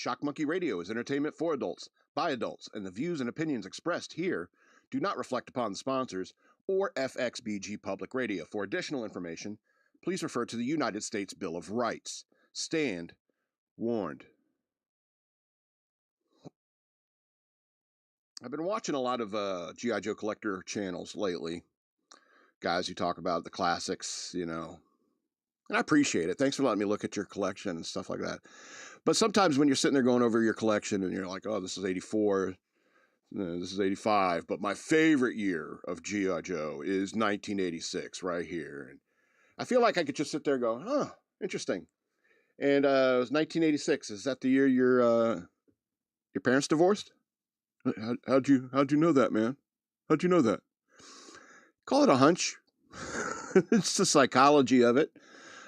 Shock Monkey Radio is entertainment for adults, by adults, and the views and opinions expressed here do not reflect upon the sponsors or FXBG Public Radio. For additional information, please refer to the United States Bill of Rights. Stand warned. I've been watching a lot of G.I. Joe collector channels lately. Guys who talk about the classics, you know. And I appreciate it. Thanks for letting me look at your collection and stuff like that. But sometimes when you're sitting there going over your collection and you're like, oh, this is 84, this is 85. But my favorite year of G.I. Joe is 1986 right here. And I feel like I could just sit there and go, huh, interesting. And it was 1986. Is that the year your parents divorced? How'd you know that, man? How'd you know that? Call it a hunch. It's the psychology of it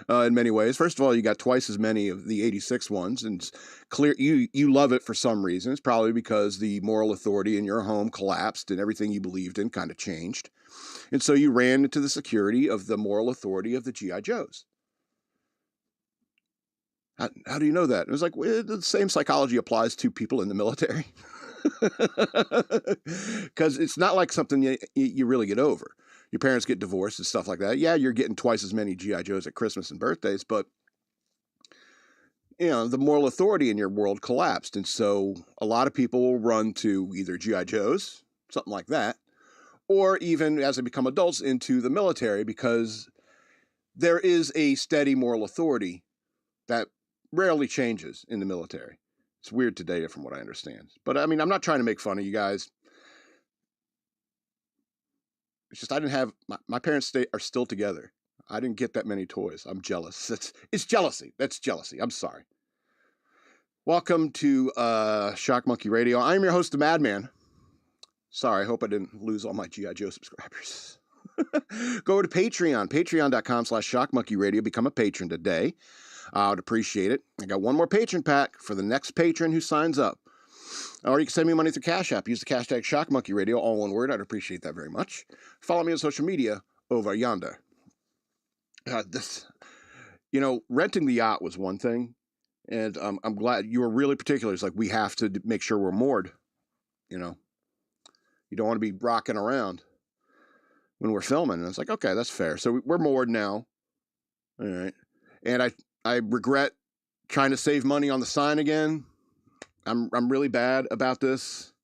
in many ways. First of all, you got twice as many of the 86 ones, and it's clear you love it for some reason. It's probably because the moral authority in your home collapsed and everything you believed in kind of changed. And so you ran into the security of the moral authority of the G.I. Joes. How do you know that? It was like, well, the same psychology applies to people in the military. Because it's not like something you really get over. Your parents get divorced and stuff like that. Yeah, you're getting twice as many G.I. Joes at Christmas and birthdays, but you know, the moral authority in your world collapsed. And so a lot of people will run to either G.I. Joes, something like that, or even as they become adults into the military, because there is a steady moral authority that rarely changes in the military. It's weird today from what I understand. But I mean, I'm not trying to make fun of you guys. It's just I didn't have, my parents are still together. I didn't get that many toys. I'm jealous. It's jealousy. That's jealousy. I'm sorry. Welcome to Shock Monkey Radio. I'm your host, the Madman. Sorry, I hope I didn't lose all my G.I. Joe subscribers. Go to Patreon, patreon.com/shockmonkeyradio. Become a patron today. I would appreciate it. I got one more patron pack for the next patron who signs up. Or you can send me money through Cash App. Use the hashtag shockmonkeyradio, all one word. I'd appreciate that very much. Follow me on social media over yonder. Renting the yacht was one thing. And I'm glad you were really particular. It's like, we have to make sure we're moored. You know, you don't want to be rocking around when we're filming. And it's like, okay, that's fair. So we're moored now. All right. And I regret trying to save money on the sign again. I'm really bad about this.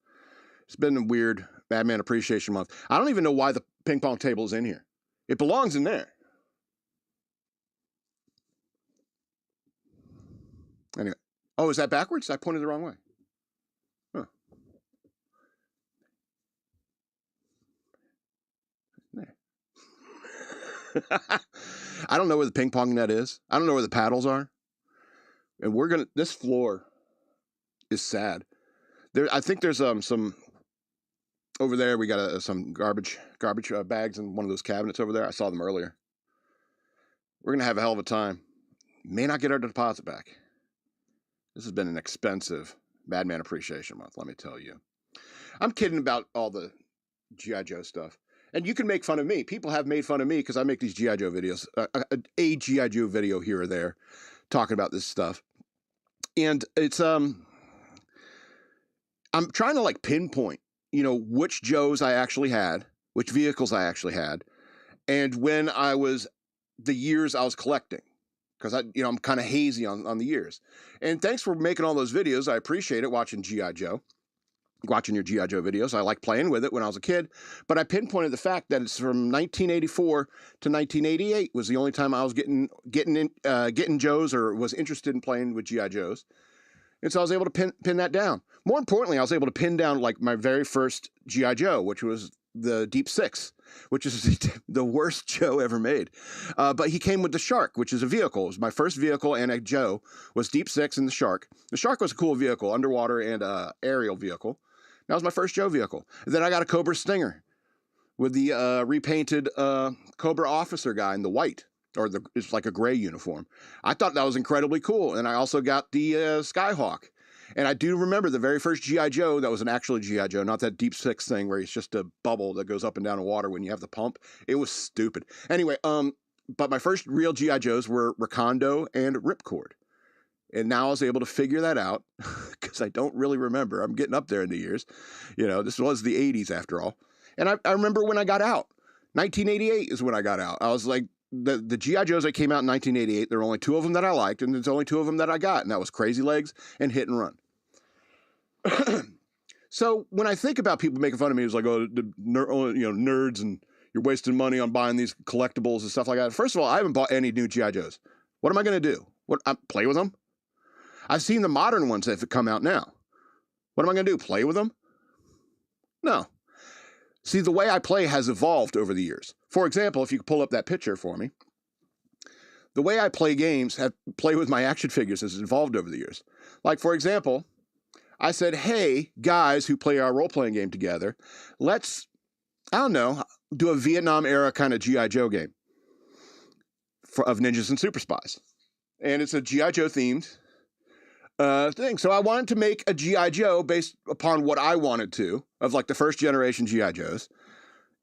It's been a weird Madman Appreciation Month. I don't even know why the ping pong table is in here. It belongs in there. Anyway. Oh, is that backwards? I pointed the wrong way. Huh. There. I don't know where the ping pong net is. I don't know where the paddles are. And this floor is sad. I think there's some over there. We got some garbage bags in one of those cabinets over there. I saw them earlier. We're gonna have a hell of a time. May not get our deposit back. This has been an expensive Madman Appreciation Month, let me tell you. I'm kidding about all the G.I. Joe stuff. And you can make fun of me. People have made fun of me because I make these G.I. Joe videos. A G.I. Joe video here or there talking about this stuff. And it's I'm trying to like pinpoint, which Joes I actually had, which vehicles I actually had, and when the years I was collecting. Because I'm kind of hazy on the years. And thanks for making all those videos. I appreciate it, watching G.I. Joe. Watching your G.I. Joe videos. I like playing with it when I was a kid. But I pinpointed the fact that it's from 1984 to 1988 was the only time I was getting Joes or was interested in playing with G.I. Joes. And so I was able to pin that down. More importantly, I was able to pin down like my very first G.I. Joe, which was the Deep Six, which is the worst Joe ever made. But he came with the Shark, which is a vehicle. It was my first vehicle, and a Joe was Deep Six and the Shark. The Shark was a cool vehicle, underwater and aerial vehicle. That was my first Joe vehicle. And then I got a Cobra Stinger with the repainted Cobra officer guy in the white, it's like a gray uniform. I thought that was incredibly cool. And I also got the Skyhawk. And I do remember the very first G.I. Joe that was an actual G.I. Joe, not that Deep Six thing where it's just a bubble that goes up and down in water when you have the pump. It was stupid. Anyway, but my first real G.I. Joes were Recondo and Ripcord. And now I was able to figure that out because I don't really remember. I'm getting up there in the years. This was the 80s after all. And I remember when I got out. 1988 is when I got out. I was like, the G.I. Joes that came out in 1988, there were only two of them that I liked, and there's only two of them that I got, and that was Crazy Legs and Hit and Run. So when I think about people making fun of me, it's like, oh, nerds, and you're wasting money on buying these collectibles and stuff like that. First of all, I haven't bought any new G.I. Joes. What am I going to do? Play with them? I've seen the modern ones that have come out now. What am I going to do? Play with them? No. See, the way I play has evolved over the years. For example, if you could pull up that picture for me, the way I play games, play with my action figures has evolved over the years. Like, for example, I said, hey, guys who play our role-playing game together, let's, I don't know, do a Vietnam-era kind of G.I. Joe game of ninjas and super spies. And it's a G.I. Joe themed thing. So I wanted to make a G.I. Joe based upon what I wanted to, of like the first generation G.I. Joes.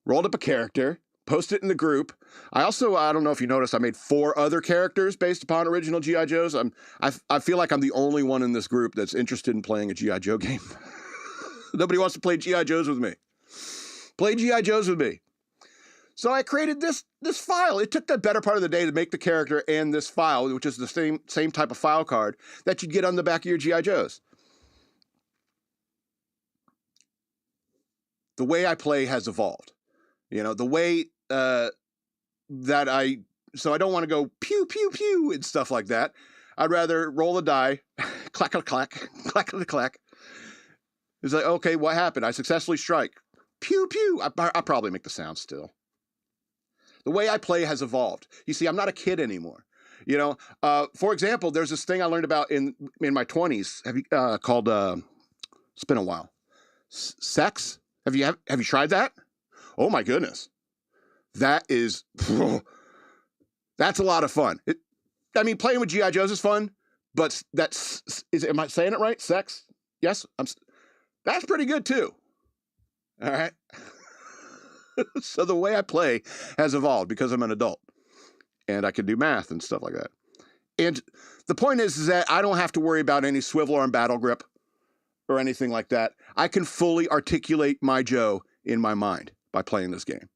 Rolled up a character, posted it in the group. I don't know if you noticed, I made 4 other characters based upon original G.I. Joes. I feel like I'm the only one in this group that's interested in playing a G.I. Joe game. Nobody wants to play G.I. Joes with me. Play G.I. Joes with me. So I created this file. It took the better part of the day to make the character and this file, which is the same type of file card that you'd get on the back of your G.I. Joes. The way I play has evolved. The way so I don't want to go pew, pew, pew and stuff like that. I'd rather roll a die, clack, clack, clack, clack, clack, clack. It's like, okay, what happened? I successfully strike. Pew, pew. I'll probably make the sound still. The way I play has evolved. You see, I'm not a kid anymore. For example, there's this thing I learned about in my 20s. Called it's been a while. Sex. Have you tried that? Oh my goodness, that's a lot of fun. Playing with G.I. Joes is fun, but am I saying it right? Sex? Yes, that's pretty good too. All right. So the way I play has evolved because I'm an adult and I can do math and stuff like that. And the point is that I don't have to worry about any swivel arm battle grip or anything like that. I can fully articulate my Joe in my mind by playing this game.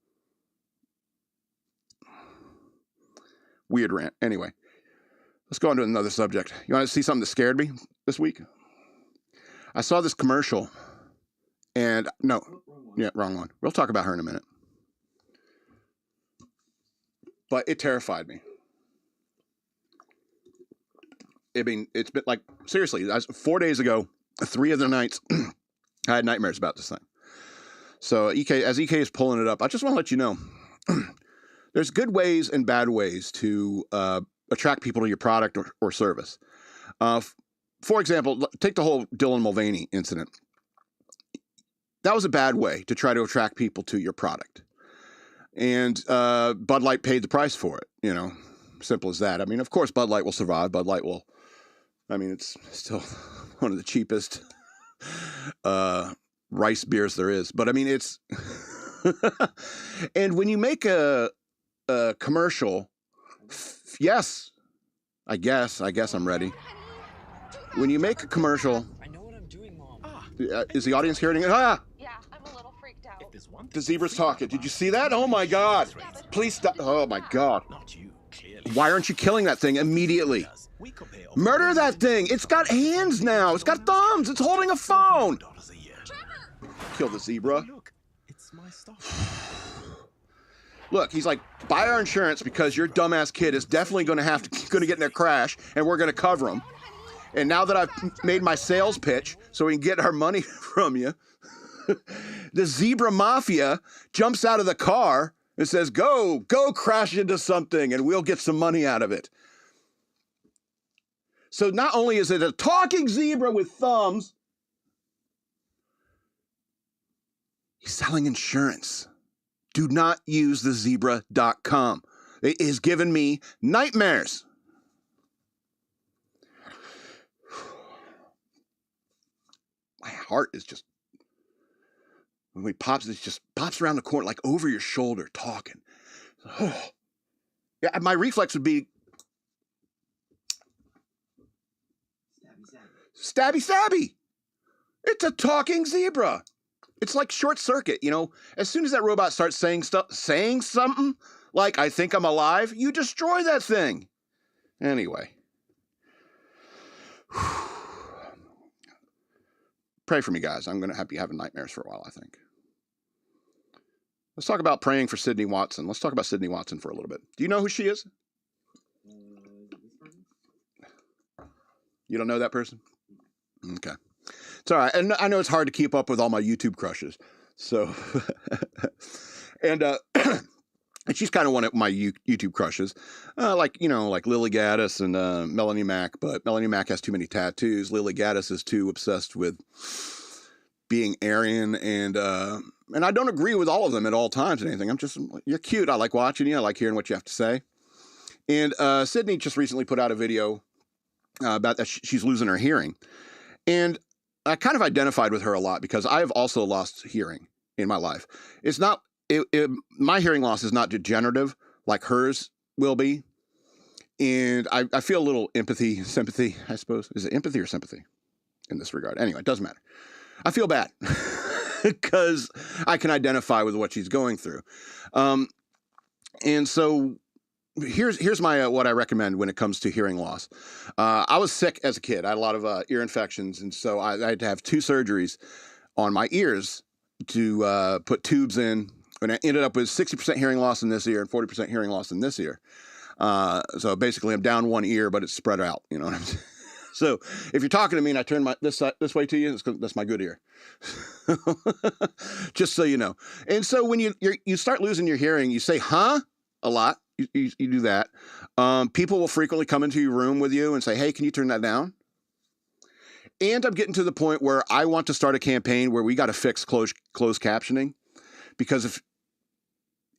Weird rant. Anyway, let's go on to another subject. You want to see something that scared me this week? I saw this commercial and wrong one. We'll talk about her in a minute. But it terrified me. It's been like, seriously, 4 days ago, 3 of the nights, I had nightmares about this thing. So as EK is pulling it up, I just want to let you know, there's good ways and bad ways to attract people to your product or service. For example, take the whole Dylan Mulvaney incident. That was a bad way to try to attract people to your product. And Bud Light paid the price for it, simple as that. Of course, Bud Light will survive. Bud Light will, it's still one of the cheapest rice beers there is. But it's, and when you make a commercial, yes, I guess I'm ready. When you make a commercial, I know what I'm doing, Mom. Is the audience hearing it? Yeah, I'm a little freaked out. The zebra's talking. Did you see that? Oh my God. Please stop. Oh my God. Why aren't you killing that thing immediately? Murder that thing. It's got hands now. It's got thumbs. It's holding a phone. Kill the zebra. It's my stuff. Look, he's like, buy our insurance because your dumbass kid is definitely going to get in a crash and we're going to cover him. And now that I've made my sales pitch so we can get our money from you, the zebra mafia jumps out of the car and says, go crash into something and we'll get some money out of it. So not only is it a talking zebra with thumbs, he's selling insurance. Do not use the zebra.com. It has given me nightmares. My heart is just, when it just pops around the corner, like over your shoulder, talking. Oh. Yeah, my reflex would be, Stabby stabby. It's a talking zebra. It's like short circuit, you know. As soon as that robot starts saying something like, I think I'm alive, you destroy that thing. Anyway. Pray for me, guys. I'm going to be having nightmares for a while, I think. Let's talk about praying for Sydney Watson. Let's talk about Sydney Watson for a little bit. Do you know who she is? You don't know that person? Okay. It's all right. And I know it's hard to keep up with all my YouTube crushes. So, and she's kind of one of my YouTube crushes. Like Lily Gaddis and Melanie Mack. But Melanie Mack has too many tattoos. Lily Gaddis is too obsessed with being Aryan. And I don't agree with all of them at all times or anything. You're cute. I like watching you. I like hearing what you have to say. And Sydney just recently put out a video about that she's losing her hearing. And I kind of identified with her a lot because I have also lost hearing in my life. It's not, my hearing loss is not degenerative like hers will be. And I feel a little sympathy, I suppose. Is it empathy or sympathy in this regard? Anyway, it doesn't matter. I feel bad because I can identify with what she's going through. And so here's my what I recommend when it comes to hearing loss. I was sick as a kid. I had a lot of ear infections, and so I had to have 2 surgeries on my ears to put tubes in, and I ended up with 60% hearing loss in this ear and 40% hearing loss in this ear. So basically, I'm down one ear, but it's spread out. You know what I'm saying? So if you're talking to me and I turn this way to you, that's my good ear. Just so you know. And so when you start losing your hearing, you say "huh" a lot. You do that. People will frequently come into your room with you and say, hey, can you turn that down? And I'm getting to the point where I want to start a campaign where we got to fix closed captioning. Because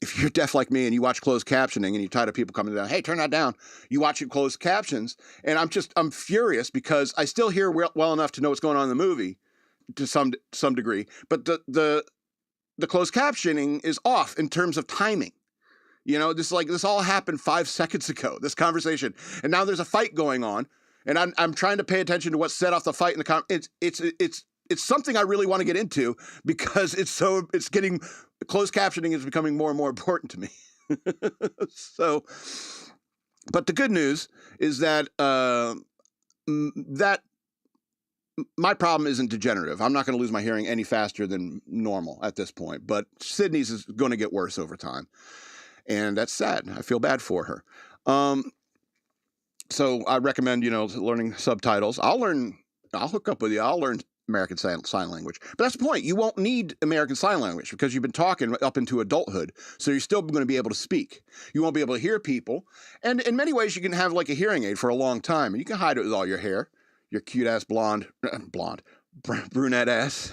if you're deaf like me and you watch closed captioning and you're tired of people coming down, hey, turn that down. You watch your closed captions. And I'm furious because I still hear well enough to know what's going on in the movie to some degree. But the closed captioning is off in terms of timing. You know, this all happened 5 seconds ago, this conversation. And now there's a fight going on. And I'm trying to pay attention to what set off the fight in the it's something I really want to get into because it's getting closed captioning is becoming more and more important to me. So, but the good news is that that my problem isn't degenerative. I'm not going to lose my hearing any faster than normal at this point, but Sydney's is going to get worse over time. And that's sad. I feel bad for her. So I recommend, learning subtitles. I'll hook up with you. I'll learn American Sign Language. But that's the point. You won't need American Sign Language because you've been talking up into adulthood. So you're still going to be able to speak. You won't be able to hear people. And in many ways, you can have like a hearing aid for a long time. And you can hide it with all your hair, your cute ass brunette ass.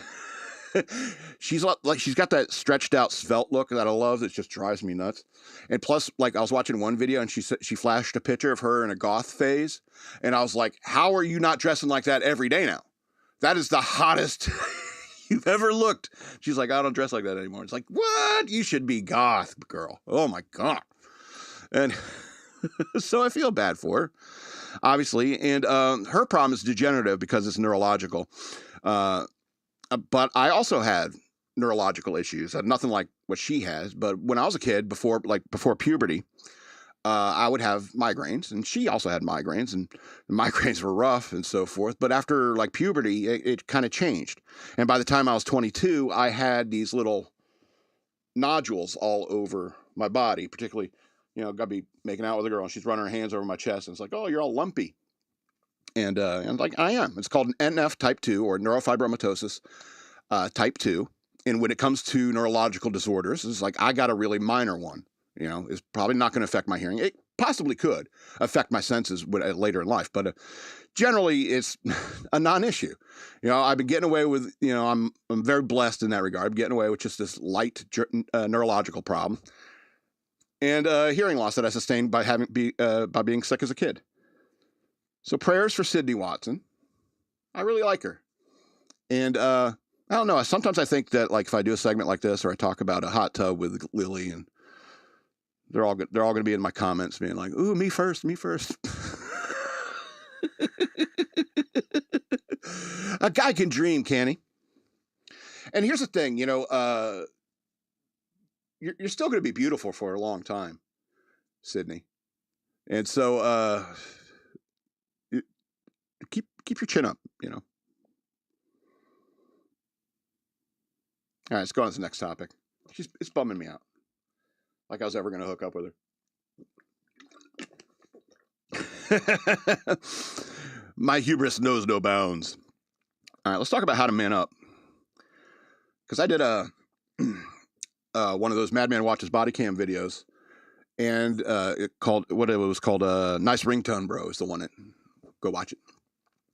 She's got that stretched out svelte look that I love that just drives me nuts. And plus, like, I was watching one video and she flashed a picture of her in a goth phase. And I was like, how are you not dressing like that every day now? That is the hottest you've ever looked. She's like, I don't dress like that anymore. It's like, what? You should be goth, girl. Oh my God. And so I feel bad for her, obviously. And her problem is degenerative because it's neurological. But I also had neurological issues. Nothing like what she has. But when I was a kid, before puberty, I would have migraines, and she also had migraines, and the migraines were rough and so forth. But after like puberty, it kind of changed. And by the time I was 22, I had these little nodules all over my body, particularly, got to be making out with a girl, and she's running her hands over my chest, and it's like, oh, you're all lumpy. And like, I am. It's called an NF type 2 or neurofibromatosis type 2. And when it comes to neurological disorders, it's like, I got a really minor one. It's probably not going to affect my hearing. It possibly could affect my senses later in life, but generally it's a non-issue. I've been getting away with, I'm very blessed in that regard. I'm getting away with just this light neurological problem and hearing loss that I sustained by being sick as a kid. So prayers for Sydney Watson. I really like her. And I don't know. Sometimes I think that, like, if I do a segment like this or I talk about a hot tub with Lily, and they're all going to be in my comments being like, ooh, me first. A guy can dream, can he? And here's the thing, you're still going to be beautiful for a long time, Sydney. And so keep your chin up, All right, let's go on to the next topic. It's bumming me out. Like I was ever going to hook up with her. My hubris knows no bounds. All right, let's talk about how to man up. Because I did one of those Madman Watches body cam videos, and it was called Nice Ringtone Bro is the one that, go watch it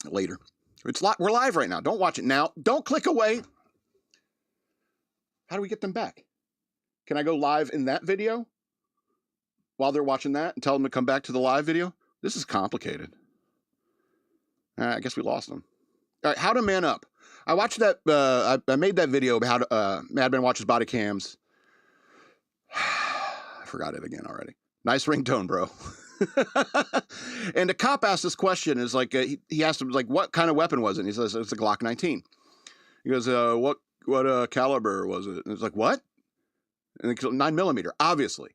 later. We're live right now. Don't watch it now. Don't click away. How do we get them back? Can I go live in that video while they're watching that and tell them to come back to the live video? This is complicated. I guess we lost them. All right, how to man up. I watched that. I made that video about how to, Madman Watches body cams. I forgot it again already. Nice ringtone, bro. And the cop asked this question. Is like he asked him like, what kind of weapon was it? And he says it's a Glock 19. He goes, what caliber was it? And it's like, what? And it's 9mm, obviously.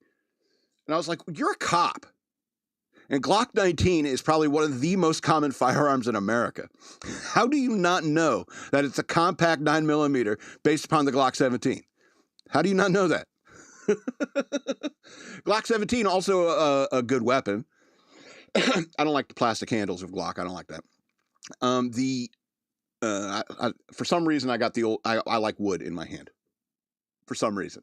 And I was like, you're a cop. And Glock 19 is probably one of the most common firearms in America. How do you not know that it's a compact 9mm based upon the Glock 17? How do you not know that? Glock 17, also a good weapon. I don't like the plastic handles of Glock. I don't like that. For some reason, I got the old. I like wood in my hand. For some reason.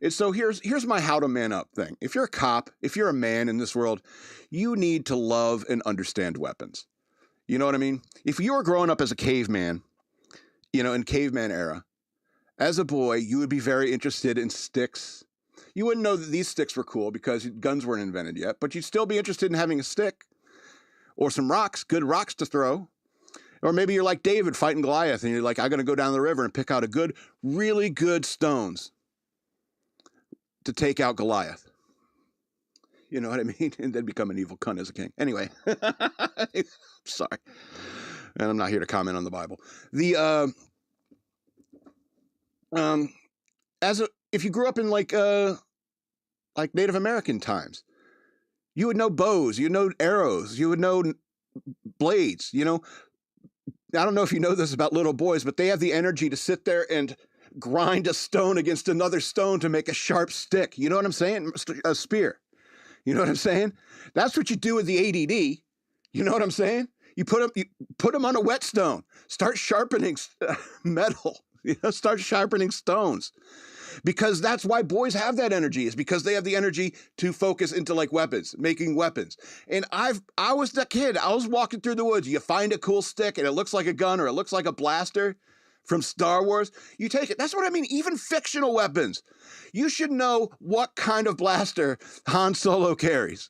And so here's my how to man up thing. If you're a cop, if you're a man in this world, you need to love and understand weapons. You know what I mean? If you were growing up as a caveman, in caveman era, as a boy, you would be very interested in sticks. You wouldn't know that these sticks were cool because guns weren't invented yet, but you'd still be interested in having a stick or some rocks, good rocks to throw. Or maybe you're like David fighting Goliath and you're like, I'm going to go down the river and pick out really good stones to take out Goliath. You know what I mean? And then become an evil cunt as a king. Anyway, sorry. And I'm not here to comment on the Bible. If you grew up in like Native American times, you would know bows, you know arrows, you would know blades, I don't know if you know this about little boys, but they have the energy to sit there and grind a stone against another stone to make a sharp stick. You know what I'm saying? A spear. You know what I'm saying? That's what you do with the ADD. You know what I'm saying? You put them on a whetstone. Start sharpening metal. Start sharpening stones. Because that's why boys have that energy, is because they have the energy to focus into like weapons, making weapons. And I was that kid. I was walking through the woods. You find a cool stick and it looks like a gun or it looks like a blaster from Star Wars. You take it. That's what I mean. Even fictional weapons. You should know what kind of blaster Han Solo carries.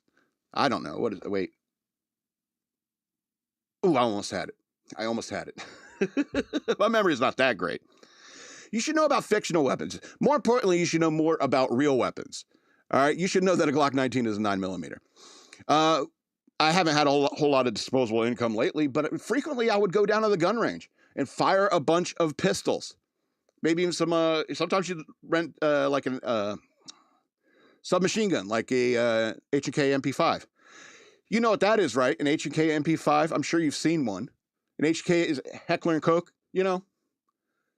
I don't know. What is it? Wait. Ooh, I almost had it. My memory is not that great. You should know about fictional weapons. More importantly, you should know more about real weapons. All right? You should know that a Glock 19 is a 9mm. I haven't had a whole lot of disposable income lately, but frequently I would go down to the gun range and fire a bunch of pistols. Maybe even some, sometimes you rent like a submachine gun, like a H&K MP5. You know what that is, right? An H&K MP5. I'm sure you've seen one. An H&K is Heckler and Koch,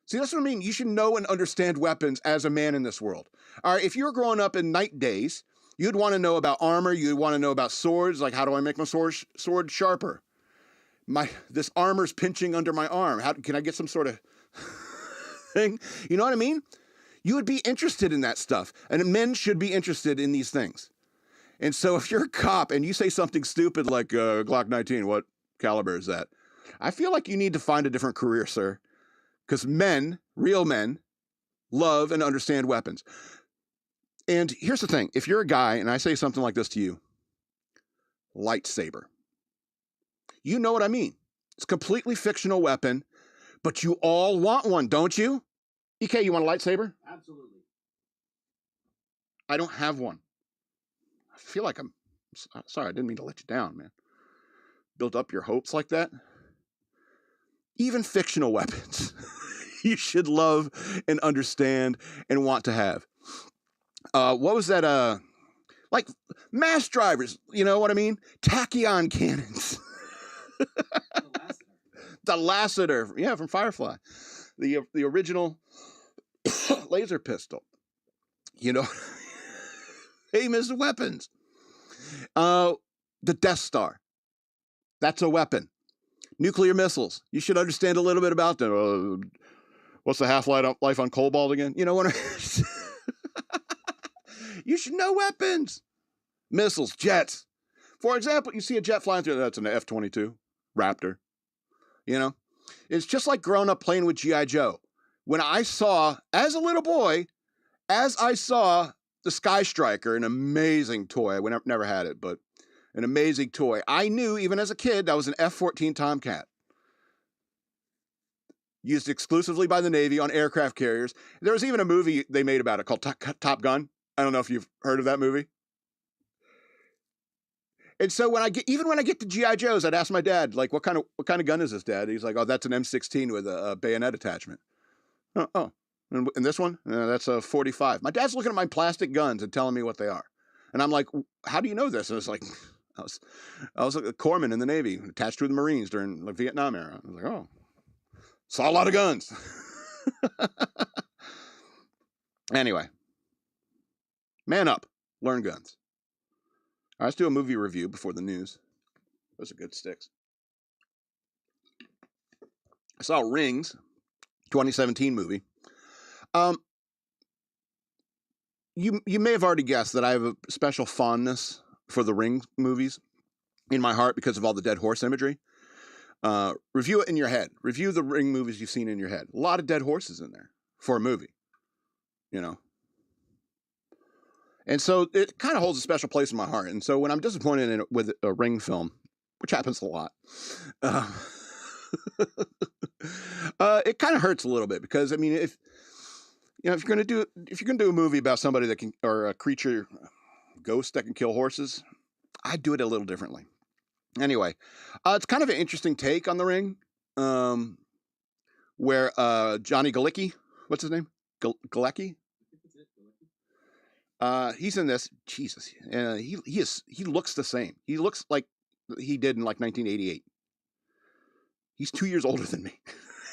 See, that's what I mean. You should know and understand weapons as a man in this world. All right, if you were growing up in night days, you'd want to know about armor. You'd want to know about swords. Like, how do I make my sword sharper? This armor's pinching under my arm. How can I get some sort of thing? You know what I mean? You would be interested in that stuff. And men should be interested in these things. And so if you're a cop and you say something stupid like Glock 19, what caliber is that? I feel like you need to find a different career, sir. Because real men, love and understand weapons. And here's the thing. If you're a guy and I say something like this to you, lightsaber. You know what I mean. It's a completely fictional weapon, but you all want one, don't you? EK, you want a lightsaber? Absolutely. I don't have one. I feel like I'm sorry. I didn't mean to let you down, man. Build up your hopes like that. even fictional weapons, you should love and understand and want to have. What was that? Like mass drivers, you know what I mean? Tachyon cannons. The Lassiter, yeah, from Firefly. The original laser pistol. You know, famous weapons. The Death Star. That's a weapon. Nuclear missiles. You should understand a little bit about them. What's the half-life on cobalt again? You know what I mean? You should know weapons. Missiles, jets. For example, you see a jet flying through, that's an F-22 Raptor. You know? It's just like growing up playing with G.I. Joe. When I saw, as a little boy, as I saw the Sky Striker, an amazing toy. I never had it, but an amazing toy. I knew, even as a kid, that was an F-14 Tomcat. Used exclusively by the Navy on aircraft carriers. There was even a movie they made about it called Top Gun. I don't know if you've heard of that movie. And so when I get to G.I. Joes, I'd ask my dad, like, what kind of gun is this, Dad? He's like, oh, that's an M16 with a bayonet attachment. Oh. And this one? That's a 45. My dad's looking at my plastic guns and telling me what they are. And I'm like, how do you know this? And it's like, I was a corpsman in the Navy, attached to the Marines during the Vietnam era. I was like, oh, saw a lot of guns. Anyway, man up, learn guns. All right, let's do a movie review before the news. Those are good sticks. I saw Rings, 2017 movie. You may have already guessed that I have a special fondness for the Ring movies in my heart because of all the dead horse imagery. Review it in your head. Review the Ring movies you've seen in your head. A lot of dead horses in there for a movie, you know. And so it kind of holds a special place in my heart. And so when I'm disappointed with a Ring film, which happens a lot, it kind of hurts a little bit because, I mean, if you're gonna do a movie about somebody that can, or a creature, ghost that can kill horses, I'd do it a little differently. Anyway, it's kind of an interesting take on the Ring, where Johnny Galecki, what's his name? Galecki? He's in this. Jesus, he looks the same. He looks like he did in like 1988. He's 2 years older than me.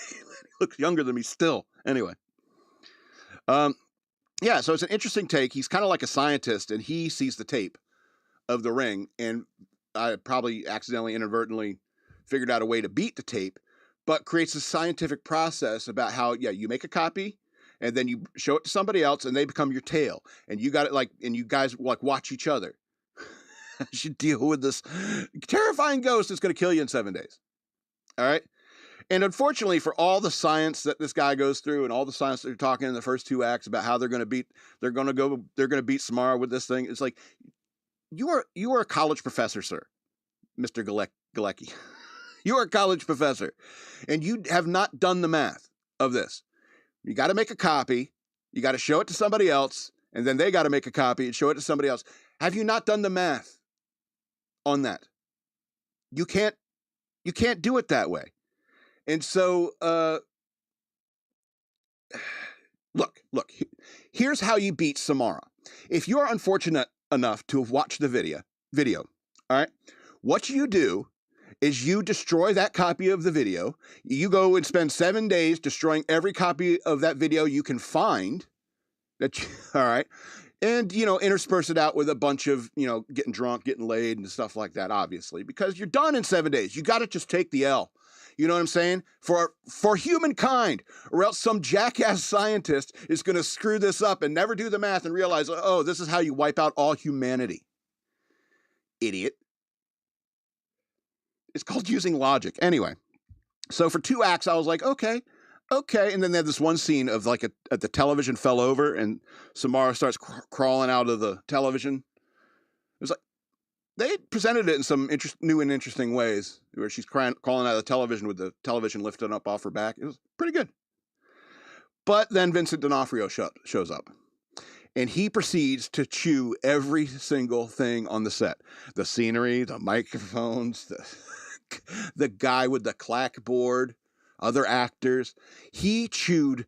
He looks younger than me still. Anyway. Yeah, so it's an interesting take. He's kind of like a scientist, and he sees the tape of the Ring, and I probably accidentally, inadvertently figured out a way to beat the tape, but creates a scientific process about how, you make a copy, and then you show it to somebody else, and they become your tail, and you got it and you guys watch each other. You deal with this terrifying ghost that's going to kill you in 7 days. All right. And unfortunately, for all the science that this guy goes through, and all the science that they're talking in the first two acts about how they're going to beat Samara with this thing, it's like, you are a college professor, sir, Mr. Galecki. You are a college professor, and you have not done the math of this. You got to make a copy, you got to show it to somebody else, and then they got to make a copy and show it to somebody else. Have you not done the math on that? You can't do it that way. And so, look, here's how you beat Samara. If you're unfortunate enough to have watched the video, all right, what you do is you destroy that copy of the video. You go and spend 7 days destroying every copy of that video you can find. All right, and, intersperse it out with a bunch of, getting drunk, getting laid, and stuff like that, obviously, because you're done in 7 days. You got to just take the L. You know what I'm saying? For humankind, or else some jackass scientist is going to screw this up and never do the math and realize, oh, this is how you wipe out all humanity. Idiot. It's called using logic. Anyway, so for 2 acts, I was like, okay. And then they had this one scene of like the television fell over and Samara starts crawling out of the television. It was like, they presented it in some new and interesting ways, where she's crawling out of the television with the television lifted up off her back. It was pretty good. But then Vincent D'Onofrio shows up, and he proceeds to chew every single thing on the set. The scenery, the microphones, the guy with the clackboard. other actors. He chewed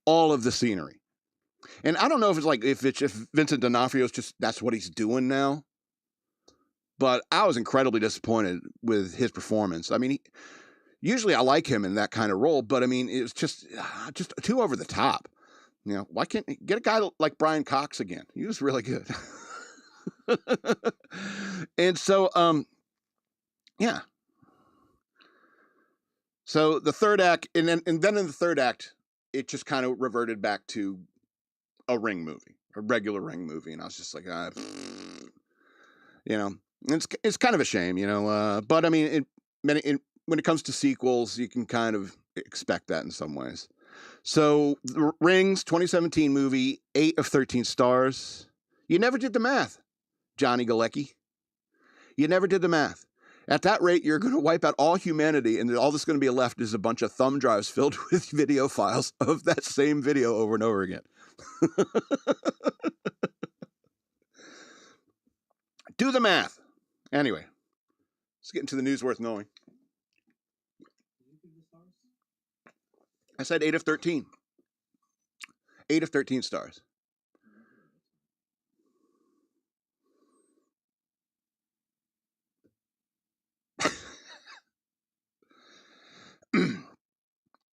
all of the scenery. And I don't know if Vincent D'Onofrio's just, that's what he's doing now. But I was incredibly disappointed with his performance. I mean, usually I like him in that kind of role, but I mean, it was just too over the top. You know, why can't get a guy like Brian Cox again? He was really good. And so, yeah. So the third act, and then in the third act, it just kind of reverted back to a Ring movie, a regular Ring movie, and I was just like, you know, it's kind of a shame, you know. But I mean, when it comes to sequels, you can kind of expect that in some ways. So, Rings 2017 movie, 8 of 13 stars. You never did the math, Johnny Galecki. You never did the math. At that rate, you're going to wipe out all humanity, and all that's going to be left is a bunch of thumb drives filled with video files of that same video over and over again. Do the math. Anyway, let's get into the news worth knowing. I said 8 of 13. 8 of 13 stars.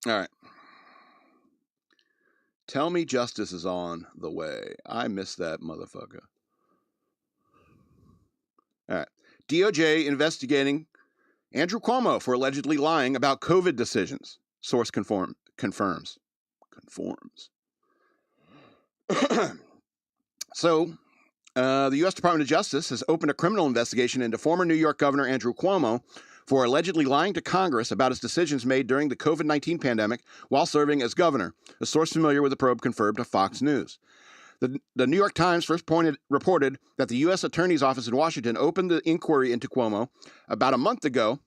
All right. Tell me justice is on the way. I miss that motherfucker. All right. DOJ investigating Andrew Cuomo for allegedly lying about COVID decisions. Source confirms. So, the U.S. Department of Justice has opened a criminal investigation into former New York Governor Andrew Cuomo for allegedly lying to Congress about his decisions made during the COVID-19 pandemic while serving as governor. A source familiar with the probe confirmed to Fox News. The New York Times first reported that the U.S. Attorney's Office in Washington opened the inquiry into Cuomo about a month ago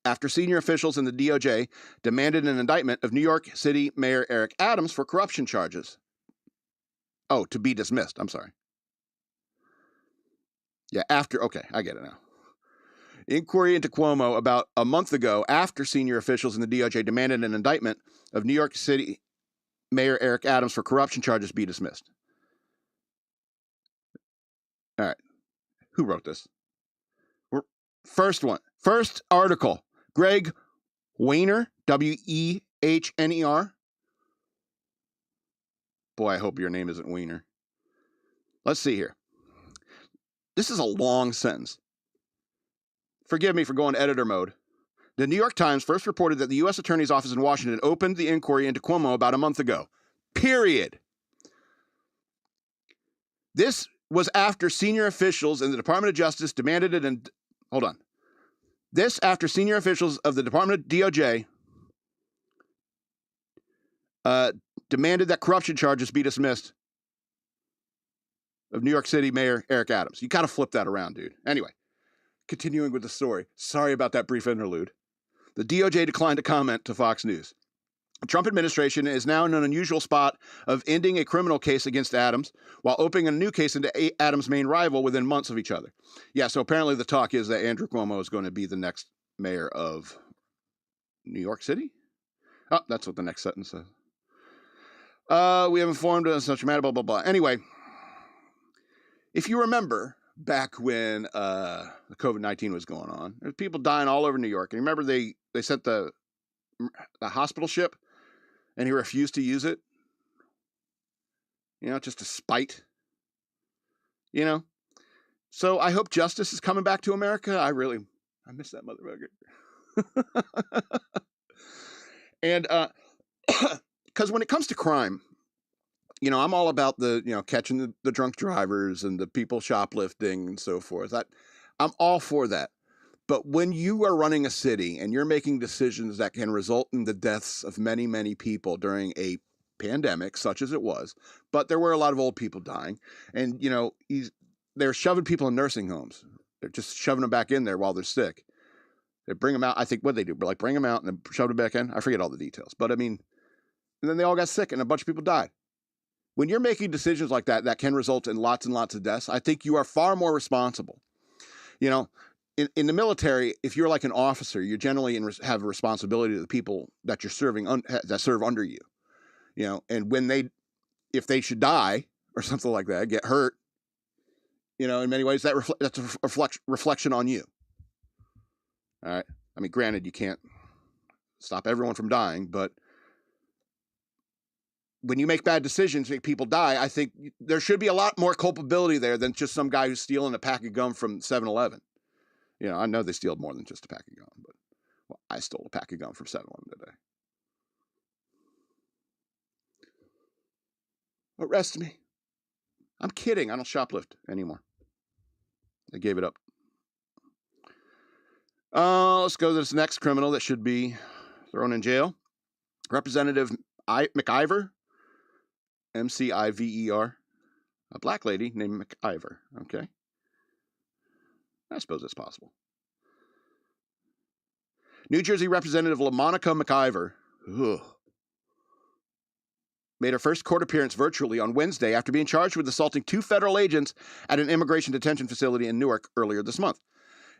after senior officials in the DOJ demanded an indictment of New York City Mayor Eric Adams for corruption charges. Oh, to be dismissed. I'm sorry. Yeah, okay, I get it now. Inquiry into Cuomo about a month ago after senior officials in the DOJ demanded an indictment of New York City Mayor Eric Adams for corruption charges be dismissed. All right. Who wrote this? First article. Greg Wehner, Wehner. Boy, I hope your name isn't Wiener. Let's see here. This is a long sentence. Forgive me for going editor mode. The New York Times first reported that the U.S. Attorney's Office in Washington opened the inquiry into Cuomo about a month ago. Period. This was after senior officials in the Department of Justice demanded it and hold on. This after senior officials of the Department of DOJ demanded that corruption charges be dismissed of New York City Mayor Eric Adams. You got to flip that around, dude. Anyway, continuing with the story. Sorry about that brief interlude. The DOJ declined to comment to Fox News. The Trump administration is now in an unusual spot of ending a criminal case against Adams while opening a new case into Adams' main rival within months of each other. Yeah, so apparently the talk is that Andrew Cuomo is going to be the next mayor of New York City? Oh, that's what the next sentence says. We have informed us such a matter, blah, blah, blah. Anyway, if you remember back when the COVID-19 was going on, there were people dying all over New York. And remember they sent the hospital ship and he refused to use it? You know, just to spite. You know? So I hope justice is coming back to America. I miss that motherfucker. And because when it comes to crime, you know, I'm all about catching the drunk drivers and the people shoplifting and so forth. I'm all for that. But when you are running a city and you're making decisions that can result in the deaths of many, many people during a pandemic, such as it was, but there were a lot of old people dying, and, you know, they're shoving people in nursing homes. They're just shoving them back in there while they're sick. They bring them out. I think what they do, like bring them out and then shove them back in. I forget all the details, but I mean, and then they all got sick and a bunch of people died. When you're making decisions like that, that can result in lots and lots of deaths, I think you are far more responsible. You know, in the military, if you're like an officer, you generally have a responsibility to the people that you're serving that serve under you. You know, and if they should die or something like that, get hurt, you know, in many ways that's a reflection on you. All right. I mean, granted, you can't stop everyone from dying, but when you make bad decisions, make people die, I think there should be a lot more culpability there than just some guy who's stealing a pack of gum from 7-Eleven. You know, I know they steal more than just a pack of gum, but well, I stole a pack of gum from 7-Eleven today. Arrest me. I'm kidding. I don't shoplift anymore. I gave it up. Let's go to this next criminal that should be thrown in jail. Representative McIver, McIver, a black lady named McIver. Okay. I suppose that's possible. New Jersey Representative LaMonica McIver made her first court appearance virtually on Wednesday after being charged with assaulting 2 federal agents at an immigration detention facility in Newark earlier this month.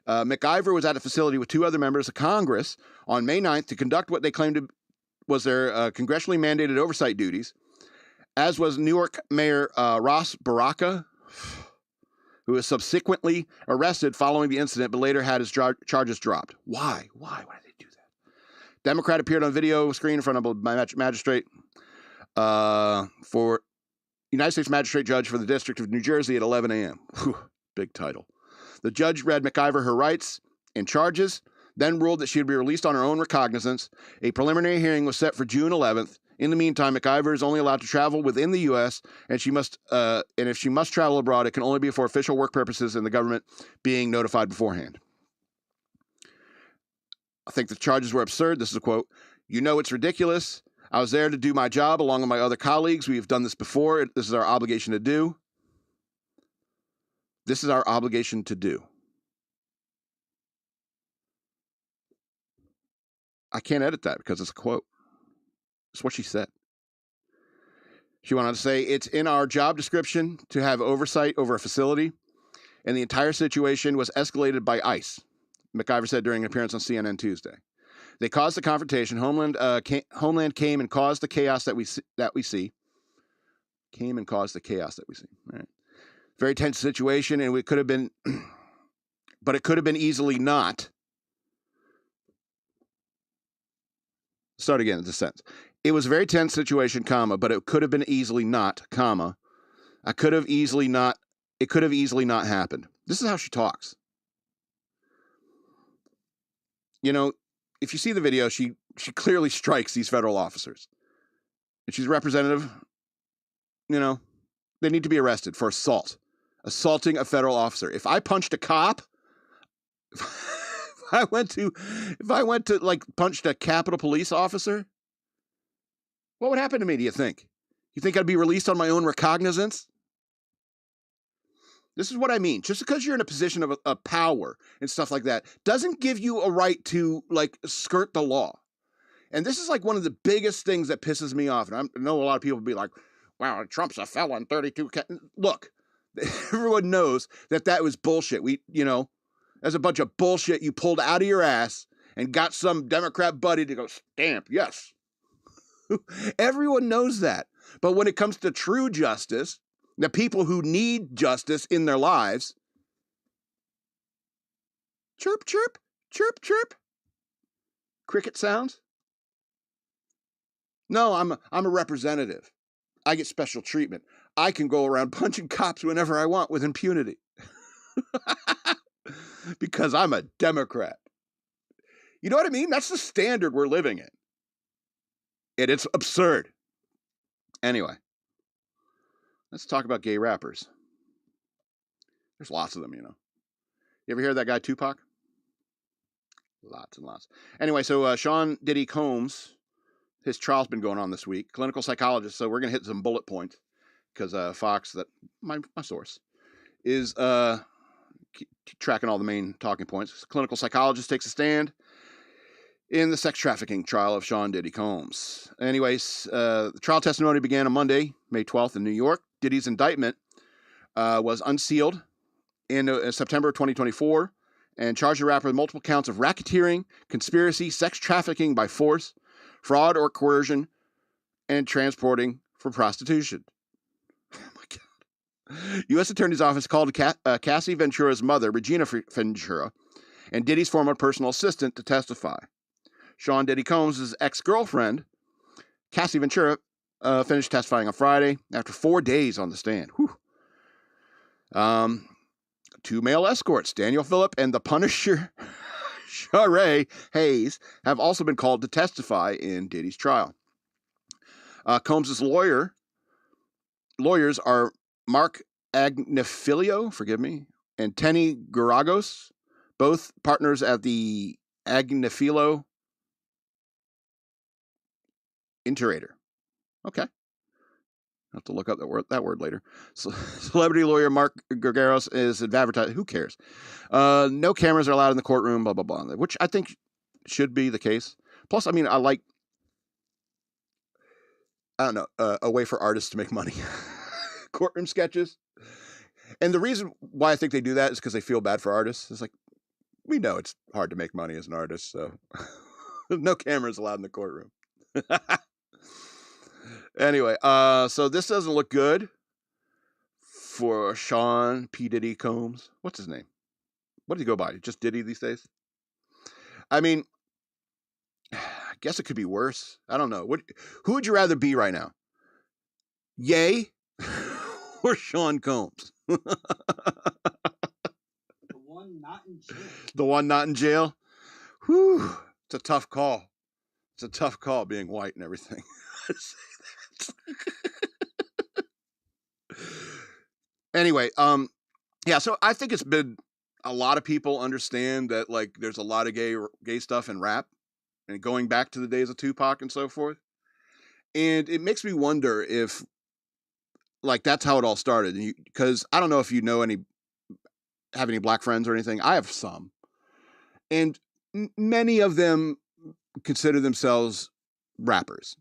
McIver was at a facility with 2 other members of Congress on May 9th to conduct what they claimed was their congressionally mandated oversight duties, as was Newark Mayor Ross Baraka, who was subsequently arrested following the incident, but later had his charges dropped. Why? Why did they do that? Democrat appeared on video screen in front of a magistrate for United States Magistrate Judge for the District of New Jersey at 11 a.m. Whew, big title. The judge read McIver her rights and charges, then ruled that she would be released on her own recognizance. A preliminary hearing was set for June 11th. In the meantime, McIver is only allowed to travel within the U.S., and if she must travel abroad, it can only be for official work purposes and the government being notified beforehand. I think the charges were absurd. This is a quote. "You know it's ridiculous. I was there to do my job along with my other colleagues. We've done this before. This is our obligation to do. This is our obligation to do." I can't edit that because it's a quote. It's what she said. She went on to say, "It's in our job description to have oversight over a facility, and the entire situation was escalated by ICE," McIver said during an appearance on CNN Tuesday. "They caused the confrontation. Homeland came and caused the chaos that we see. Came and caused the chaos that we see. All right. Very tense situation, and it could have been, but it could have been easily not." Start again in the sentence. "It was a very tense situation, comma, but it could have been easily not, comma. It could have easily not happened." This is how she talks. You know, if you see the video, she clearly strikes these federal officers. And she's a representative. You know, they need to be arrested for assaulting a federal officer. If I punched a cop, if I went to like punched a Capitol Police officer, what would happen to me, do you think? You think I'd be released on my own recognizance? This is what I mean. Just because you're in a position of power and stuff like that doesn't give you a right to like skirt the law. And this is like one of the biggest things that pisses me off. And I know a lot of people will be like, "Wow, Trump's a felon, 32." Look, everyone knows that was bullshit. That's a bunch of bullshit you pulled out of your ass and got some Democrat buddy to go stamp. Yes. Everyone knows that. But when it comes to true justice, the people who need justice in their lives, chirp, chirp, chirp, chirp, cricket sounds. No, I'm a representative. I get special treatment. I can go around punching cops whenever I want with impunity. Because I'm a Democrat. You know what I mean? That's the standard we're living in. And it's absurd. Anyway, let's talk about gay rappers. There's lots of them, you know. You ever hear of that guy Tupac? Lots and lots. Anyway, so Sean Diddy Combs, his trial's been going on this week. Clinical psychologist, so we're going to hit some bullet points because Fox, that my source, is tracking all the main talking points. Clinical psychologist takes a stand in the sex trafficking trial of Sean Diddy Combs. Anyways, the trial testimony began on Monday, May 12th in New York. Diddy's indictment was unsealed in September 2024 and charged the rapper with multiple counts of racketeering, conspiracy, sex trafficking by force, fraud or coercion, and transporting for prostitution. Oh my God. U.S. Attorney's Office called Cassie Ventura's mother, Regina Ventura, and Diddy's former personal assistant to testify. Sean Diddy Combs' ex-girlfriend, Cassie Ventura, finished testifying on Friday after 4 days on the stand. Whew. 2 male escorts, Daniel Phillip and the Punisher, Sharae Hayes, have also been called to testify in Diddy's trial. Combs' lawyers are Mark Agnifilo, and Tenny Garagos, both partners at the Agnifilo Interator. Okay. I'll have to look up that word later. So, celebrity lawyer Mark Gargaros is advertising. Who cares? No cameras are allowed in the courtroom, blah, blah, blah, which I think should be the case. Plus, I mean, I don't know, a way for artists to make money. Courtroom sketches. And the reason why I think they do that is because they feel bad for artists. It's like, we know it's hard to make money as an artist, so no cameras allowed in the courtroom. Anyway, so this doesn't look good for Sean P. Diddy Combs. What's his name? What does he go by? Just Diddy these days? I mean, I guess it could be worse. I don't know. Who would you rather be right now? Ye or Sean Combs? The one not in jail. The one not in jail? Whew. It's a tough call. It's a tough call being white and everything. Anyway, yeah, so I think it's been a lot of people understand that, like, there's a lot of gay stuff in rap, and going back to the days of Tupac and so forth. And it makes me wonder if, like, that's how it all started. Because I don't know if you know have any black friends or anything. I have some. And many of them consider themselves rappers,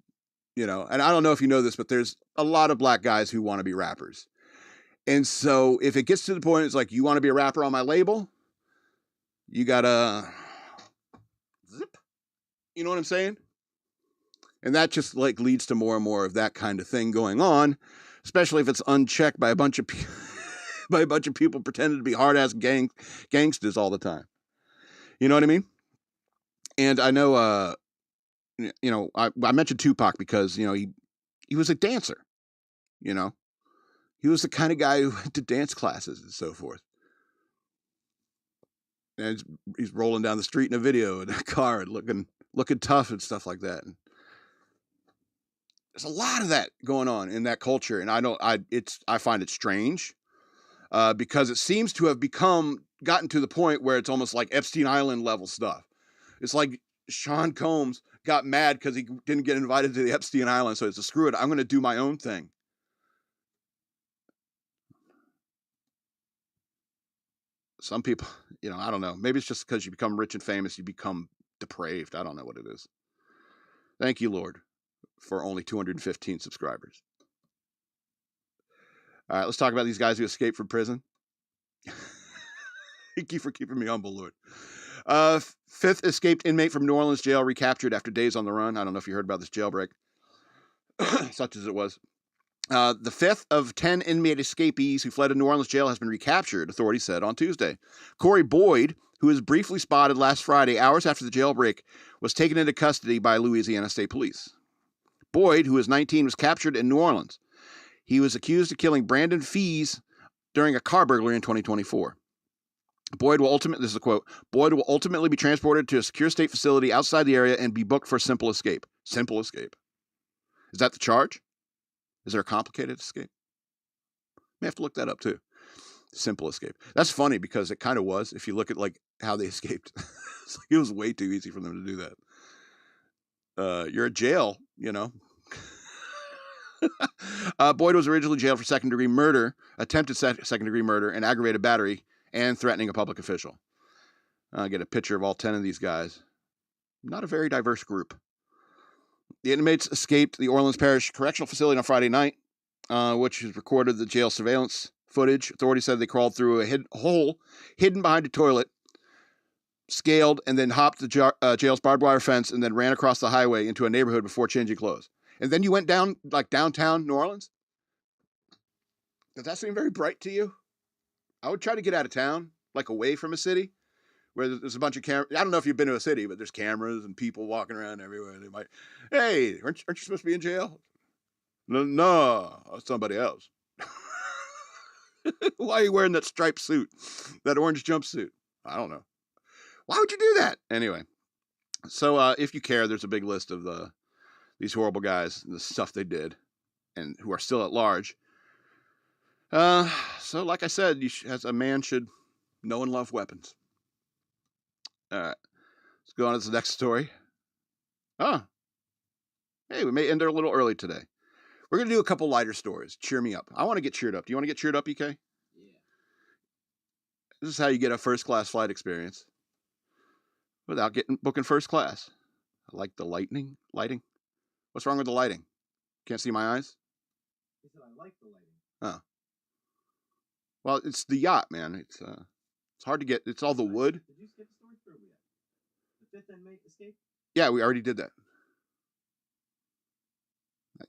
you know. And I don't know if you know this, but there's a lot of black guys who want to be rappers. And so if it gets to the point, it's like, you want to be a rapper on my label? You gotta zip. You know what I'm saying? And that just, like, leads to more and more of that kind of thing going on, especially if it's unchecked by a bunch of people pretending to be hard-ass gangsters all the time. You know what I mean? And I know, you know, I mentioned Tupac because, you know, he was a dancer, you know. He was the kind of guy who went to dance classes and so forth. And he's rolling down the street in a video in a car and looking tough and stuff like that. And there's a lot of that going on in that culture, and I find it strange because it seems to have gotten to the point where it's almost like Epstein Island level stuff. It's like Sean Combs got mad because he didn't get invited to the Epstein Island, so it's a screw it. I'm going to do my own thing. Some people, you know, I don't know. Maybe it's just because you become rich and famous, you become depraved. I don't know what it is. Thank you, Lord, for only 215 subscribers. All right, let's talk about these guys who escaped from prison. Thank you for keeping me humble, Lord. Fifth escaped inmate from New Orleans jail recaptured after days on the run. I don't know if you heard about this jailbreak, such as it was. The fifth of 10 inmate escapees who fled a New Orleans jail has been recaptured, authorities said on Tuesday. Corey Boyd, who was briefly spotted last Friday, hours after the jailbreak, was taken into custody by Louisiana State Police. Boyd, who is 19, was captured in New Orleans. He was accused of killing Brandon Fees during a car burglary in 2024. Boyd will ultimately, this is a quote, Boyd will ultimately be transported to a secure state facility outside the area and be booked for simple escape. Simple escape. Is that the charge? Is there a complicated escape? May have to look that up too. Simple escape. That's funny because it kind of was. If you look at, like, how they escaped, it's like it was way too easy for them to do that. You're at jail, you know. Boyd was originally jailed for second-degree murder, attempted second-degree murder, and aggravated battery, and threatening a public official. I get a picture of all 10 of these guys. Not a very diverse group. The inmates escaped the Orleans Parish Correctional Facility on Friday night, which has recorded the jail surveillance footage. Authorities said they crawled through a hole hidden behind a toilet scaled, and then hopped the jail's barbed wire fence, and then ran across the highway into a neighborhood before changing clothes. And then you went down, like, downtown New Orleans? Does that seem very bright to you? I would try to get out of town, like away from a city, where there's a bunch of cameras. I don't know if you've been to a city, but there's cameras and people walking around everywhere. They might, hey, aren't you supposed to be in jail? No, somebody else. Why are you wearing that striped suit, that orange jumpsuit? I don't know. Why would you do that? Anyway, so if you care, there's a big list of these horrible guys and the stuff they did and who are still at large. So like I said, as a man should know and love weapons. All right, let's go on to the next story. Oh, hey, we may end there a little early today. We're going to do a couple lighter stories. Cheer me up. I want to get cheered up. Do you want to get cheered up, EK? Yeah. This is how you get a first-class flight experience without booking first class. I like the lighting. What's wrong with the lighting? Can't see my eyes? He said, I like the lighting. Oh. Well, it's the yacht, man. It's hard to get. It's all the wood. Did you skip the story through yet? The fifth inmate escape? Yeah, we already did that.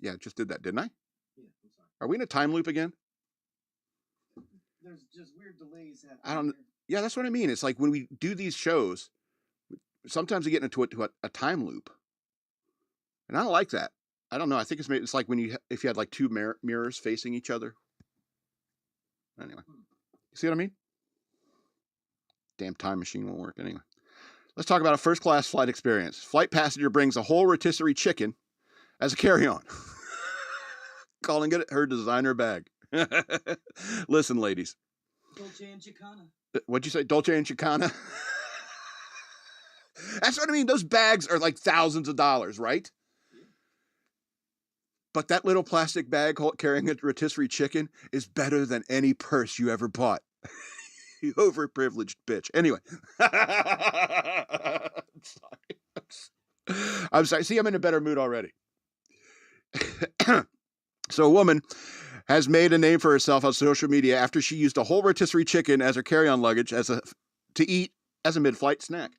Yeah, just did that, didn't I? Yeah, I'm sorry. Are we in a time loop again? There's just weird delays happening. I don't. Here. Yeah, that's what I mean. It's like when we do these shows, sometimes we get into a time loop, and I don't like that. I don't know. I think it's like when if you had like two mirrors facing each other. Anyway, you see what I mean? Damn time machine won't work anyway. Let's talk about a first-class flight experience. Flight passenger brings a whole rotisserie chicken as a carry-on, calling it her designer bag. Listen, ladies. Dolce and Chickena. What'd you say? Dolce and Chickena? That's what I mean. Those bags are like thousands of dollars, right? But that little plastic bag carrying a rotisserie chicken is better than any purse you ever bought. You overprivileged bitch. Anyway. I'm sorry. See, I'm in a better mood already. So a woman has made a name for herself on social media after she used a whole rotisserie chicken as her carry-on luggage to eat as a mid-flight snack.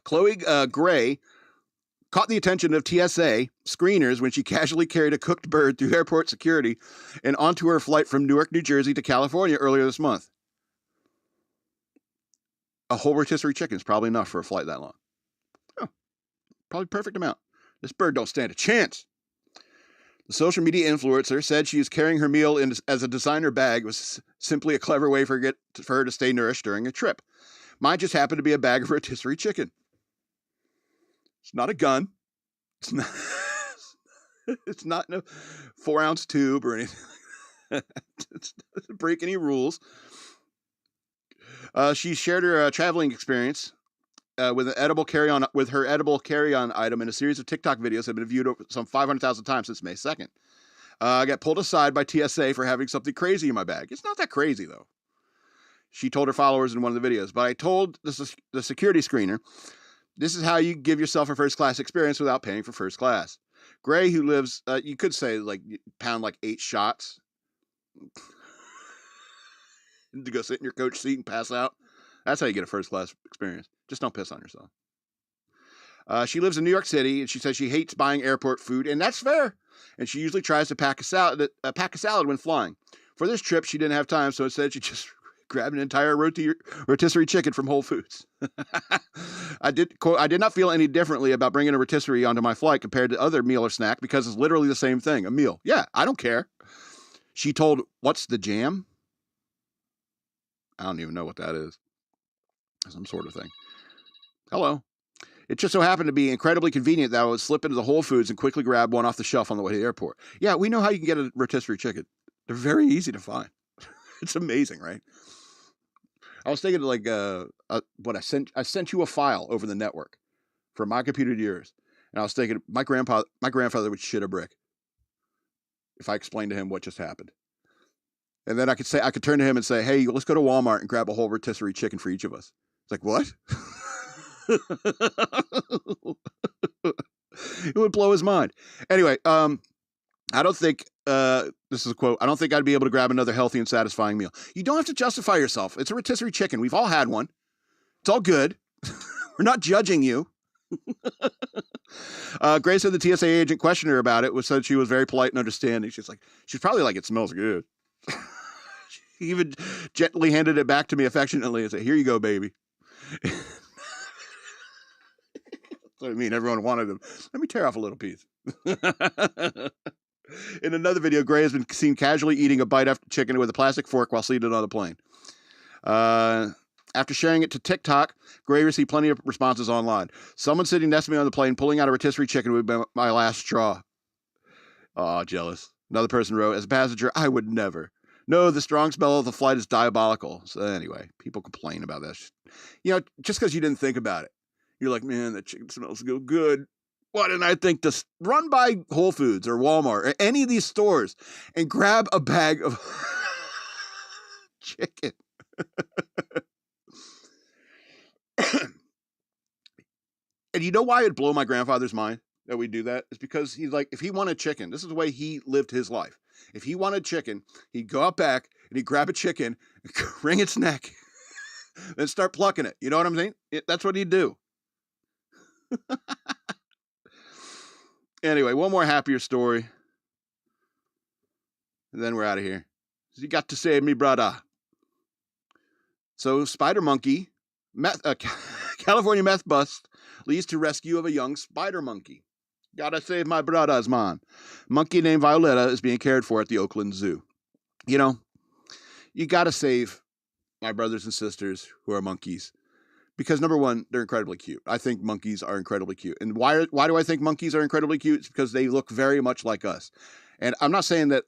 Chloe Gray caught the attention of TSA screeners when she casually carried a cooked bird through airport security and onto her flight from Newark, New Jersey to California earlier this month. A whole rotisserie chicken is probably enough for a flight that long. Oh, probably perfect amount. This bird don't stand a chance. The social media influencer said she was carrying her meal as a designer bag. It was simply a clever way for her to stay nourished during a trip. Mine just happened to be a bag of rotisserie chicken. It's not a gun. It's not in a 4-ounce tube or anything. It doesn't break any rules. She shared her traveling experience with her edible carry-on item in a series of TikTok videos that have been viewed over some 500,000 times since May 2nd. I got pulled aside by TSA for having something crazy in my bag. It's not that crazy, though. She told her followers in one of the videos. But I told the security screener, this is how you give yourself a first-class experience without paying for first class. Gray, who lives, you could say, like, pound like 8 shots to go sit in your coach seat and pass out. That's how you get a first-class experience. Just don't piss on yourself. She lives in New York City, and she says she hates buying airport food, and that's fair. And she usually tries to pack a salad when flying. For this trip, she didn't have time, so instead she just grabbed an entire rotisserie chicken from Whole Foods. I did not feel any differently about bringing a rotisserie onto my flight compared to other meal or snack because it's literally the same thing, a meal. Yeah, I don't care. She told, what's the jam? I don't even know what that is. Some sort of thing. Hello. It just so happened to be incredibly convenient that I would slip into the Whole Foods and quickly grab one off the shelf on the way to the airport. Yeah, we know how you can get a rotisserie chicken. They're very easy to find. It's amazing, right? I was thinking like what I sent you a file over the network from my computer to yours. And I was thinking my grandfather would shit a brick if I explained to him what just happened. And then I could turn to him and say, hey, let's go to Walmart and grab a whole rotisserie chicken for each of us. It's like, what? It would blow his mind. Anyway, I don't think This is a quote. I don't think I'd be able to grab another healthy and satisfying meal. You don't have to justify yourself. It's a rotisserie chicken. We've all had one. It's all good. We're not judging you. Grace said the TSA agent questioned her about it, said she was very polite and understanding. She's probably like, it smells good. She even gently handed it back to me affectionately and said, here you go, baby. So I mean, everyone wanted them. Let me tear off a little piece. In another video, Gray has been seen casually eating a bite after chicken with a plastic fork while seated on the plane. After sharing it to TikTok, Gray received plenty of responses online. Someone sitting next to me on the plane pulling out a rotisserie chicken would be my last straw. Oh, jealous. Another person wrote, as a passenger, I would never. No, the strong smell of the flight is diabolical. So anyway, people complain about this. You know, just because you didn't think about it. You're like, man, that chicken smells so good. Why didn't I think to run by Whole Foods or Walmart or any of these stores and grab a bag of chicken? And you know why it'd blow my grandfather's mind that we do that? It's because he's like, if he wanted chicken, this is the way he lived his life. If he wanted chicken, he'd go out back and he'd grab a chicken, wring its neck, and start plucking it. You know what I'm saying? That's what he'd do. Anyway, one more happier story. And then we're out of here. You got to save me, brother. So, spider monkey, California meth bust leads to rescue of a young spider monkey. Gotta save my brothers, man. Monkey named Violetta is being cared for at the Oakland Zoo. You know, you gotta save my brothers and sisters who are monkeys. Because number one, they're incredibly cute. I think monkeys are incredibly cute. And why do I think monkeys are incredibly cute? It's because they look very much like us. And I'm not saying that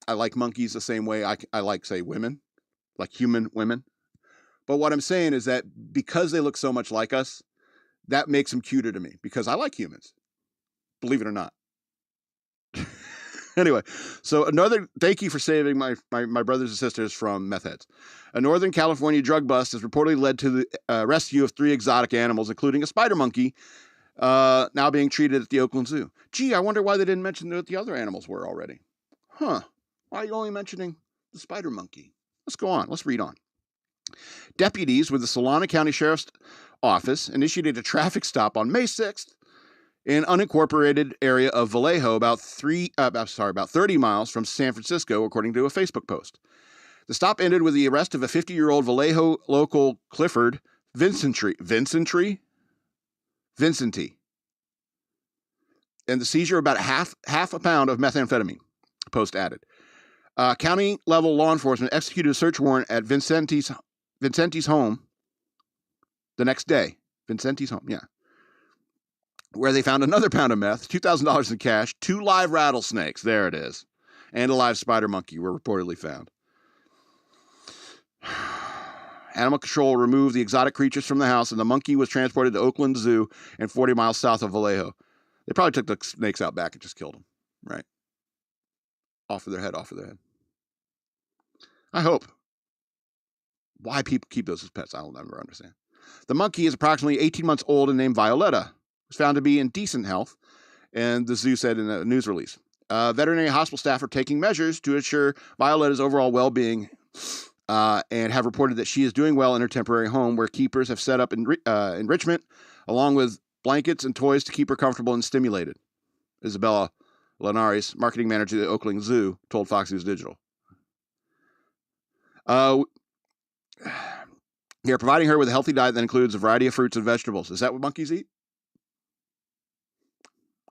I like monkeys the same way I like, say, women, like human women. But what I'm saying is that because they look so much like us, that makes them cuter to me because I like humans, believe it or not. Anyway, so thank you for saving my brothers and sisters from meth heads. A Northern California drug bust has reportedly led to the rescue of 3 exotic animals, including a spider monkey, now being treated at the Oakland Zoo. Gee, I wonder why they didn't mention what the other animals were already. Huh. Why are you only mentioning the spider monkey? Let's go on. Let's read on. Deputies with the Solana County Sheriff's Office initiated a traffic stop on May 6th in unincorporated area of Vallejo, about 30 miles from San Francisco, according to a Facebook post. The stop ended with the arrest of a 50-year-old Vallejo local Clifford Vincenti, and the seizure of about half a pound of methamphetamine, the post added. County-level law enforcement executed a search warrant at Vincenti's home the next day. Vincenti's home, yeah. Where they found another pound of meth, $2,000 in cash, 2 live rattlesnakes, there it is, and a live spider monkey were reportedly found. Animal Control removed the exotic creatures from the house, and the monkey was transported to Oakland Zoo and 40 miles south of Vallejo. They probably took the snakes out back and just killed them, right? Off of their head. I hope. Why people keep those as pets, I'll never understand. The monkey is approximately 18 months old and named Violetta. Was found to be in decent health, and the zoo said in a news release. Veterinary hospital staff are taking measures to ensure Violetta's overall well-being and have reported that she is doing well in her temporary home, where keepers have set up enrichment along with blankets and toys to keep her comfortable and stimulated. Isabella Linares, marketing manager of the Oakland Zoo, told Fox News Digital. They are providing her with a healthy diet that includes a variety of fruits and vegetables. Is that what monkeys eat?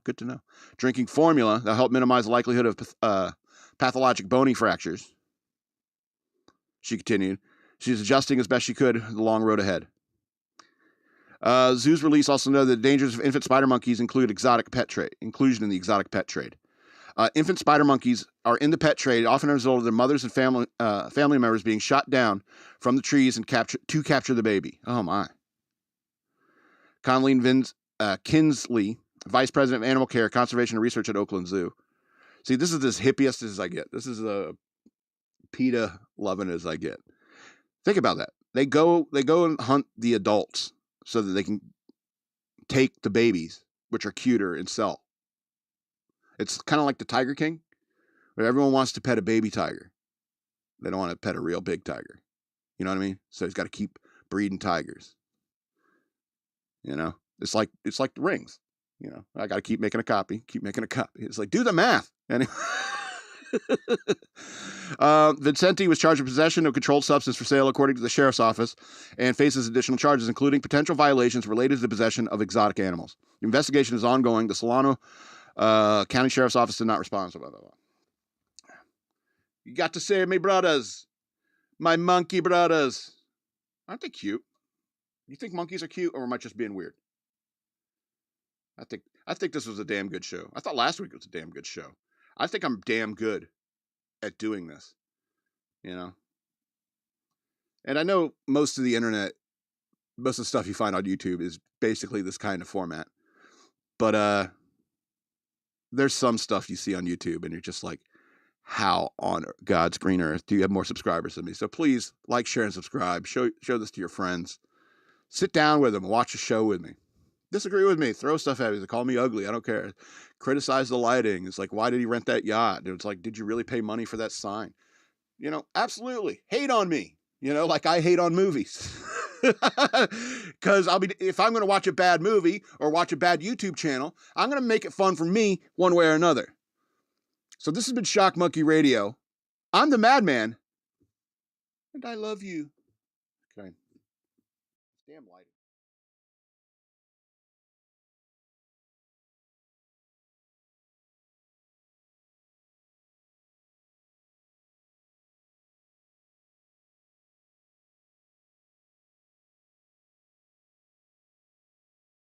Good to know. Drinking formula that help minimize the likelihood of pathologic bony fractures. She continued. She's adjusting as best she could the long road ahead. Zoo's release also noted that the dangers of infant spider monkeys include inclusion in the exotic pet trade. Infant spider monkeys are in the pet trade, often as a result of their mothers and family members being shot down from the trees and capture the baby. Oh my. Conleen Kinsley, Vice President of Animal Care, Conservation and Research at Oakland Zoo. See, this is as hippiest as I get. This is a PETA loving as I get. Think about that. They go and hunt the adults so that they can take the babies, which are cuter, and sell. It's kind of like the Tiger King, But everyone wants to pet a baby tiger. They don't want to pet a real big tiger. You know what I mean? So he's got to keep breeding tigers. You know, it's like the rings. You know, I got to keep making a copy. It's like, do the math. Anyway. Vincenti was charged with possession of controlled substance for sale, according to the sheriff's office, and faces additional charges, including potential violations related to the possession of exotic animals. The investigation is ongoing. The Solano County Sheriff's Office did not respond. Blah, blah, blah. You got to say, me brothers, my monkey brothers. Aren't they cute? You think monkeys are cute, or am I just being weird? I think this was a damn good show. I thought last week was a damn good show. I think I'm damn good at doing this, you know? And I know most of the internet, most of the stuff you find on YouTube is basically this kind of format. But there's some stuff you see on YouTube and you're just like, how on God's green earth do you have more subscribers than me? So please like, share, and subscribe. Show this to your friends. Sit down with them and watch a show with me. Disagree with me. Throw stuff at me. Call me ugly. I don't care. Criticize the lighting. It's like, why did he rent that yacht? And it's like, did you really pay money for that sign? You know, absolutely. Hate on me. You know, like I hate on movies. Because if I'm going to watch a bad movie or watch a bad YouTube channel, I'm going to make it fun for me one way or another. So this has been Shock Monkey Radio. I'm the Madman. And I love you. Okay. Damn lighting.